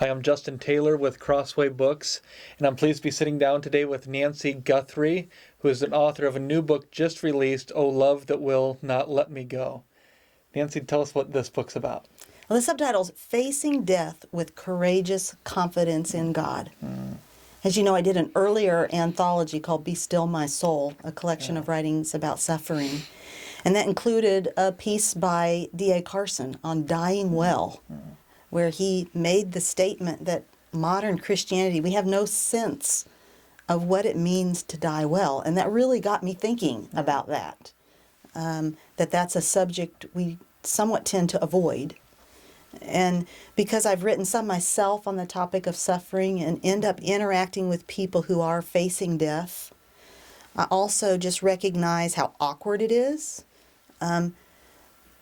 Hi, I'm Justin Taylor with Crossway Books, and I'm pleased to be sitting down today with Nancy Guthrie, who is an author of a new book just released, Oh Love That Will Not Let Me Go. Nancy, tell us what this book's about. Well, the subtitle's Facing Death with Courageous Confidence in God. As you know, I did an earlier anthology called Be Still My Soul, a collection of writings about suffering. And that included a piece by D.A. Carson on dying well, where he made the statement that modern Christianity, we have no sense of what it means to die well. And that really got me thinking about that, that's a subject we somewhat tend to avoid. And because I've written some myself on the topic of suffering and end up interacting with people who are facing death, I also just recognize how awkward it is, but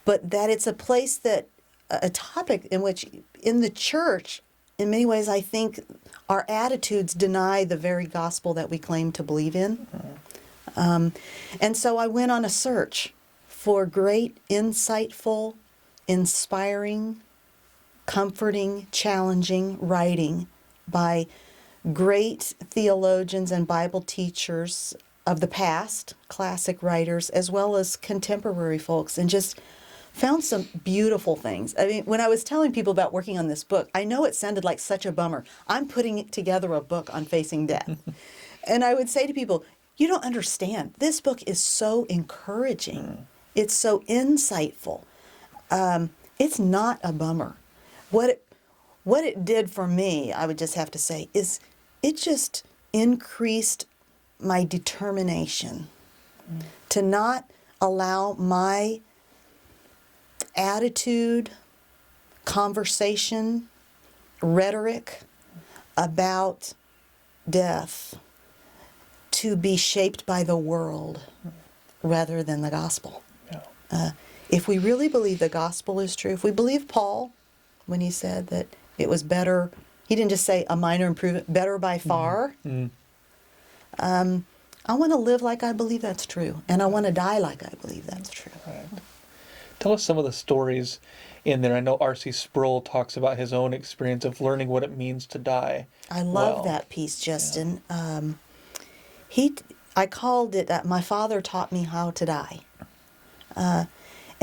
that it's a place that, a topic in which, in the church, in many ways, I think our attitudes deny the very gospel that we claim to believe in. And so I went on a search for great, insightful, inspiring, comforting, challenging writing by great theologians and Bible teachers of the past, classic writers, as well as contemporary folks, and just found some beautiful things. I mean, when I was telling people about working on this book, I know it sounded like such a bummer. I'm putting together a book on facing death. And I would say to people, you don't understand. This book is so encouraging. It's so insightful. It's not a bummer. What it did for me, I would just have to say, is it just increased my determination to not allow my attitude, conversation, rhetoric about death to be shaped by the world rather than the gospel. If we really believe the gospel is true, if we believe Paul when he said that it was better, he didn't just say a minor improvement, better by far. I want to live like I believe that's true, and I want to die like I believe that's true. Right. Tell us some of the stories in there. I know RC Sproul talks about his own experience of learning what it means to die. I love that piece, Justin. I called it, My Father Taught Me How to Die. And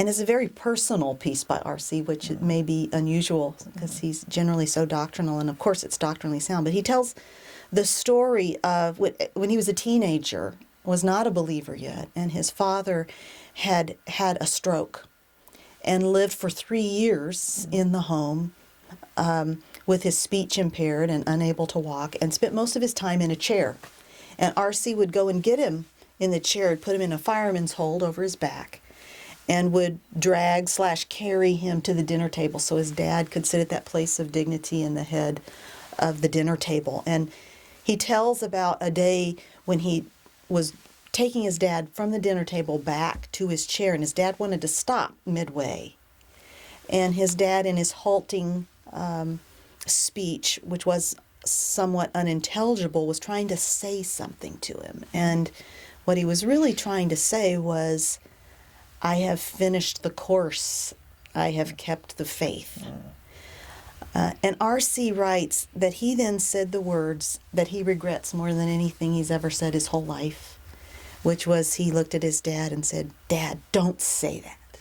it's a very personal piece by R.C., which may be unusual because he's generally so doctrinal, and of course it's doctrinally sound. But he tells the story of when he was a teenager, was not a believer yet, and his father had had a stroke and lived for 3 years in the home with his speech impaired and unable to walk, and spent most of his time in a chair. And R.C. would go and get him in the chair and put him in a fireman's hold over his back, and would drag/carry him to the dinner table so his dad could sit at that place of dignity in the head of the dinner table. And he tells about a day when he was taking his dad from the dinner table back to his chair, and his dad wanted to stop midway. And his dad, in his halting speech, which was somewhat unintelligible, was trying to say something to him. And what he was really trying to say was, I have finished the course. I have kept the faith. And R.C. writes that he then said the words that he regrets more than anything he's ever said his whole life, which was he looked at his dad and said, Dad, don't say that.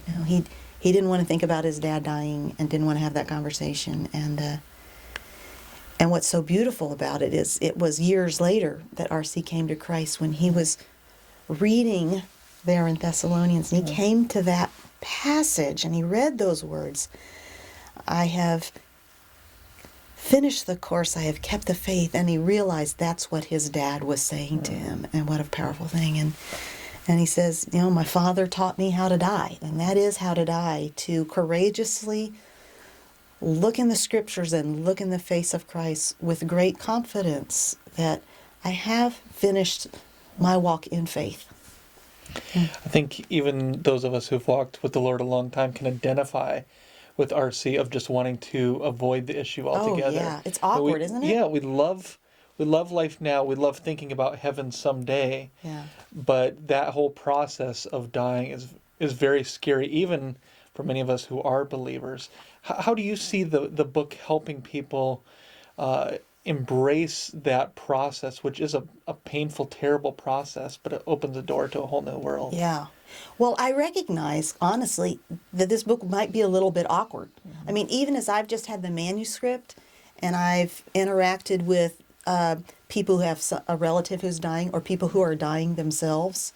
You know, he didn't want to think about his dad dying and didn't want to have that conversation. And what's so beautiful about it is it was years later that R.C. came to Christ when he was reading there in Thessalonians, and he came to that passage and he read those words, I have finished the course, I have kept the faith, and he realized that's what his dad was saying to him, and what a powerful thing. And he says, you know, my father taught me how to die, and that is how to die, to courageously look in the scriptures and look in the face of Christ with great confidence that I have finished my walk in faith. I think even those of us who've walked with the Lord a long time can identify with RC of just wanting to avoid the issue altogether. Oh, yeah. It's awkward, isn't it? Yeah, we love life now. We love thinking about heaven someday. Yeah. But that whole process of dying is very scary, even for many of us who are believers. How do you see the book helping people embrace that process, which is a painful, terrible process, but it opens the door to a whole new world? Yeah. Well, I recognize, honestly, that this book might be a little bit awkward. Mm-hmm. I mean, even as I've just had the manuscript and I've interacted with people who have a relative who's dying or people who are dying themselves,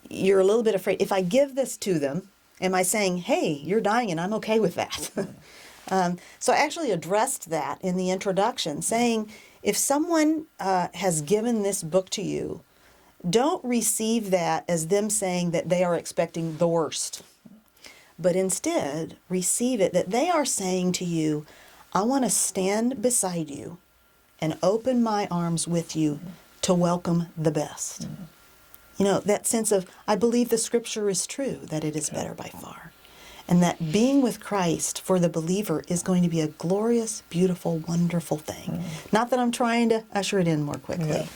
you're a little bit afraid. If I give this to them, am I saying, hey, you're dying and I'm okay with that? So I actually addressed that in the introduction, saying, if someone has given this book to you, don't receive that as them saying that they are expecting the worst, but instead receive it that they are saying to you, I want to stand beside you and open my arms with you to welcome the best. You know, that sense of, I believe the scripture is true, that it is better by far. And that being with Christ for the believer is going to be a glorious, beautiful, wonderful thing. Not that I'm trying to usher it in more quickly.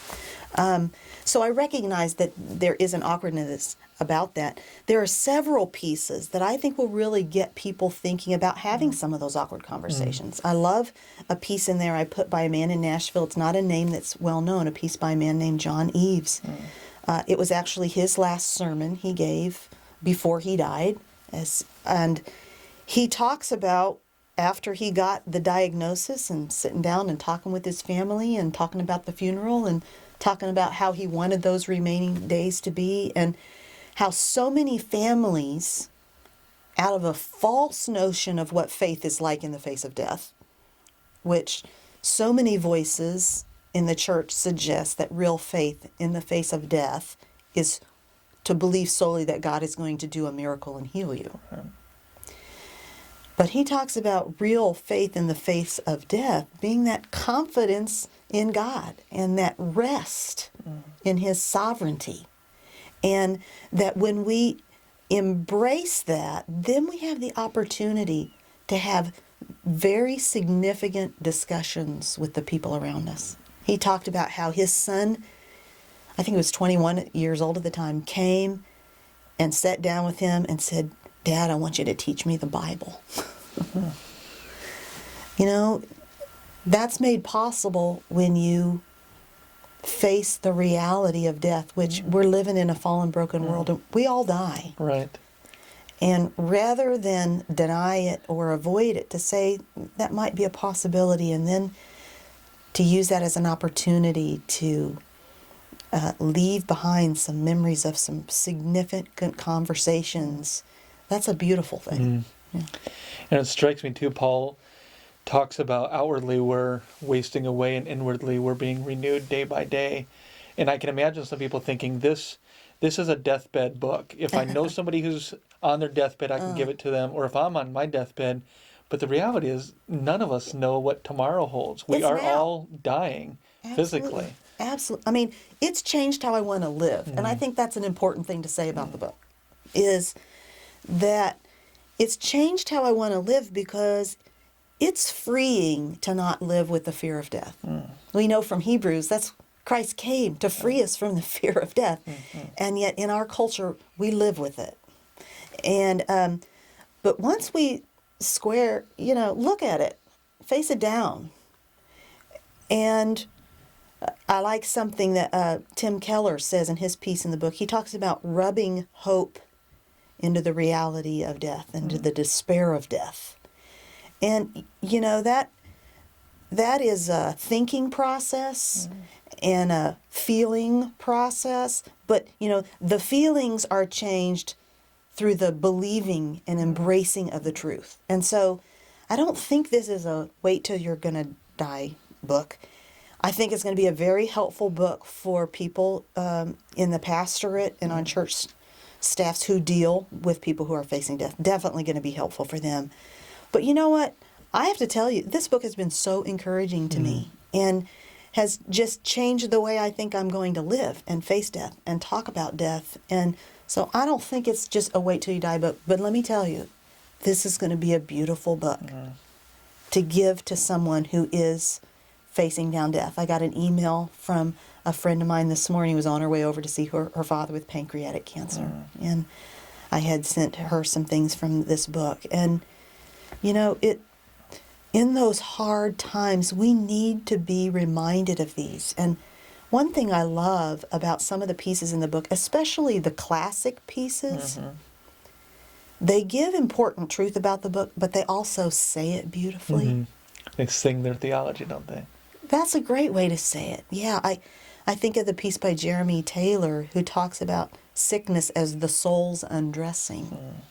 Yeah. So I recognize that there is an awkwardness about that. There are several pieces that I think will really get people thinking about having some of those awkward conversations. I love a piece in there I put by a man in Nashville. It's not a name that's well known, a piece by a man named John Eves. It was actually his last sermon he gave before he died. And he talks about, after he got the diagnosis and sitting down and talking with his family and talking about the funeral and talking about how he wanted those remaining days to be, and how so many families, out of a false notion of what faith is like in the face of death, which so many voices in the church suggest that real faith in the face of death is to believe solely that God is going to do a miracle and heal you. But he talks about real faith in the face of death being that confidence in God and that rest in his sovereignty. And that when we embrace that, then we have the opportunity to have very significant discussions with the people around us. He talked about how his son, I think he was 21 years old at the time, came and sat down with him and said, Dad, I want you to teach me the Bible. You know, that's made possible when you face the reality of death, which we're living in a fallen, broken world, and we all die. Right. And rather than deny it or avoid it, to say that might be a possibility, and then to use that as an opportunity to leave behind some memories of some significant conversations, that's a beautiful thing. Yeah. And it strikes me too, Paul talks about outwardly we're wasting away and inwardly we're being renewed day by day. And I can imagine some people thinking this is a deathbed book. If I know somebody who's on their deathbed, I can give it to them, or if I'm on my deathbed. But the reality is none of us know what tomorrow holds. We are all dying physically. Absolutely. I mean, it's changed how I want to live. And I think that's an important thing to say about the book, is that it's changed how I want to live because it's freeing to not live with the fear of death. We know from Hebrews that's Christ came to free us from the fear of death. And yet in our culture, we live with it. And but once we look at it, face it down. And I like something that Tim Keller says in his piece in the book. He talks about rubbing hope into the reality of death, into the despair of death. And, you know, that is a thinking process and a feeling process. But, you know, the feelings are changed through the believing and embracing of the truth. And so I don't think this is a wait till you're going to die book. I think it's going to be a very helpful book for people in the pastorate and on church staffs who deal with people who are facing death. Definitely going to be helpful for them. But you know what? I have to tell you, this book has been so encouraging to me and has just changed the way I think I'm going to live and face death and talk about death. And so I don't think it's just a wait till you die book. But let me tell you, this is going to be a beautiful book to give to someone who is facing down death. I got an email from a friend of mine this morning who was on her way over to see her father with pancreatic cancer. And I had sent her some things from this book. And, you know, in those hard times, we need to be reminded of these. And one thing I love about some of the pieces in the book, especially the classic pieces, they give important truth about the book, but they also say it beautifully. They sing their theology, don't they? That's a great way to say it. Yeah, I think of the piece by Jeremy Taylor, who talks about sickness as the soul's undressing.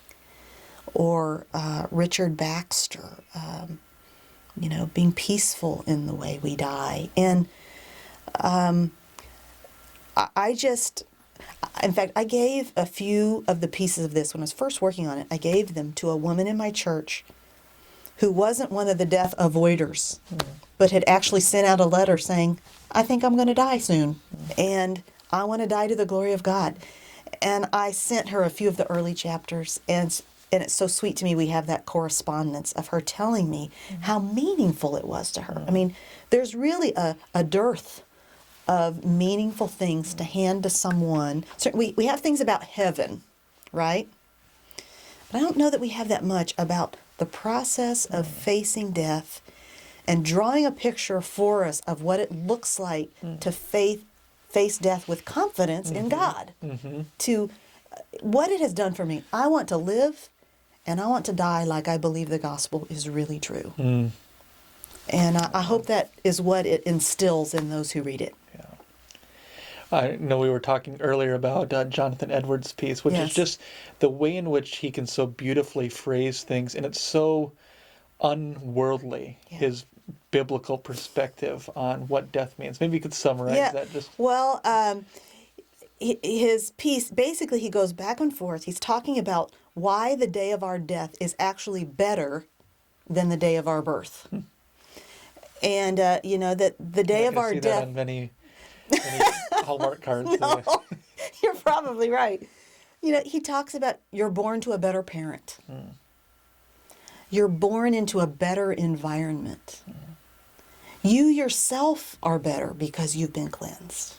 Or Richard Baxter, you know, being peaceful in the way we die. And I just, in fact, I gave a few of the pieces of this when I was first working on it. I gave them to a woman in my church who wasn't one of the death avoiders, but had actually sent out a letter saying, I think I'm going to die soon, and I want to die to the glory of God. And I sent her a few of the early chapters, and it's so sweet to me we have that correspondence of her telling me how meaningful it was to her. I mean, there's really a dearth of meaningful things to hand to someone. So we have things about heaven, right? But I don't know that we have that much about the process of facing death and drawing a picture for us of what it looks like to face death with confidence in God. To what it has done for me. I want to live and I want to die like I believe the gospel is really true. And I hope that is what it instills in those who read it. I know we were talking earlier about Jonathan Edwards' piece, which is just the way in which he can so beautifully phrase things, and it's so unworldly, his biblical perspective on what death means. Maybe you could summarize that. Well, his piece, basically he goes back and forth. He's talking about why the day of our death is actually better than the day of our birth. And, you know, that the day of our see death... That on many Hallmark cards. No, you're probably right. You know, he talks about you're born to a better parent. You're born into a better environment. You yourself are better because you've been cleansed.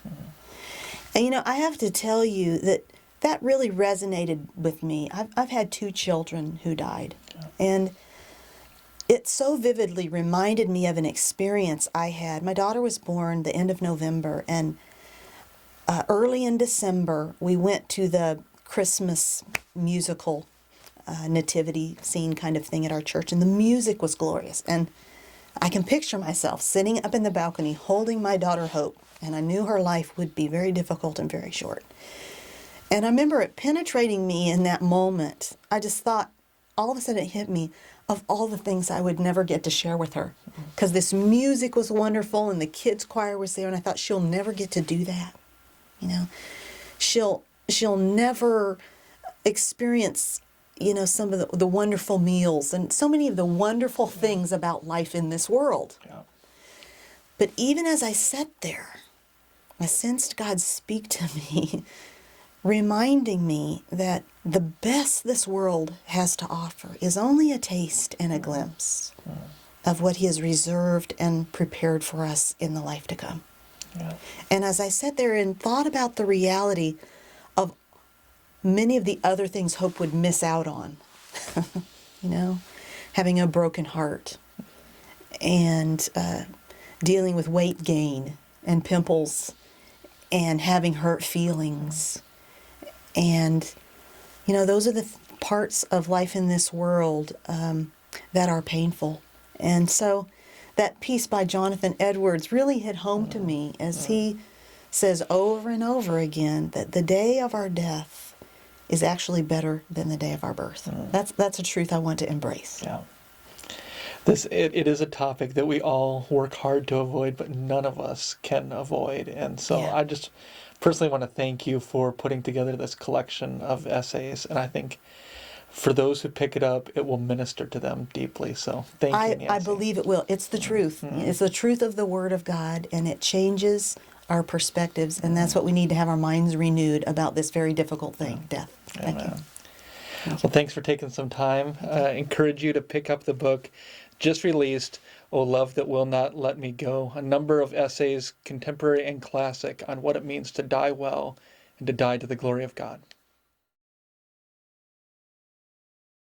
And, you know, I have to tell you that really resonated with me. I've had 2 children who died. And it so vividly reminded me of an experience I had. My daughter was born the end of November, and early in December, we went to the Christmas musical nativity scene kind of thing at our church, and the music was glorious. And I can picture myself sitting up in the balcony holding my daughter Hope, and I knew her life would be very difficult and very short. And I remember it penetrating me in that moment. I just thought, all of a sudden it hit me, of all the things I would never get to share with her. Because this music was wonderful and the kids' choir was there, and I thought she'll never get to do that. You know, she'll never experience, you know, some of the wonderful meals and so many of the wonderful things about life in this world. But even as I sat there, I sensed God speak to me, reminding me that the best this world has to offer is only a taste and a glimpse of what He has reserved and prepared for us in the life to come. And as I sat there and thought about the reality of many of the other things Hope would miss out on, you know, having a broken heart and dealing with weight gain and pimples and having hurt feelings. And, you know, those are the parts of life in this world that are painful. And so that piece by Jonathan Edwards really hit home to me as he says over and over again that the day of our death is actually better than the day of our birth. That's a truth I want to embrace. It is a topic that we all work hard to avoid, but none of us can avoid. And so I just personally want to thank you for putting together this collection of essays. And I think for those who pick it up, it will minister to them deeply. So thank you, Nancy. I believe it will. It's the truth. It's the truth of the Word of God, and it changes our perspectives. And that's what we need to have our minds renewed about this very difficult thing, death. Thank you. Well, thanks for taking some time. Encourage you to pick up the book just released, O Love That Will Not Let Me Go. A number of essays, contemporary and classic, on what it means to die well and to die to the glory of God.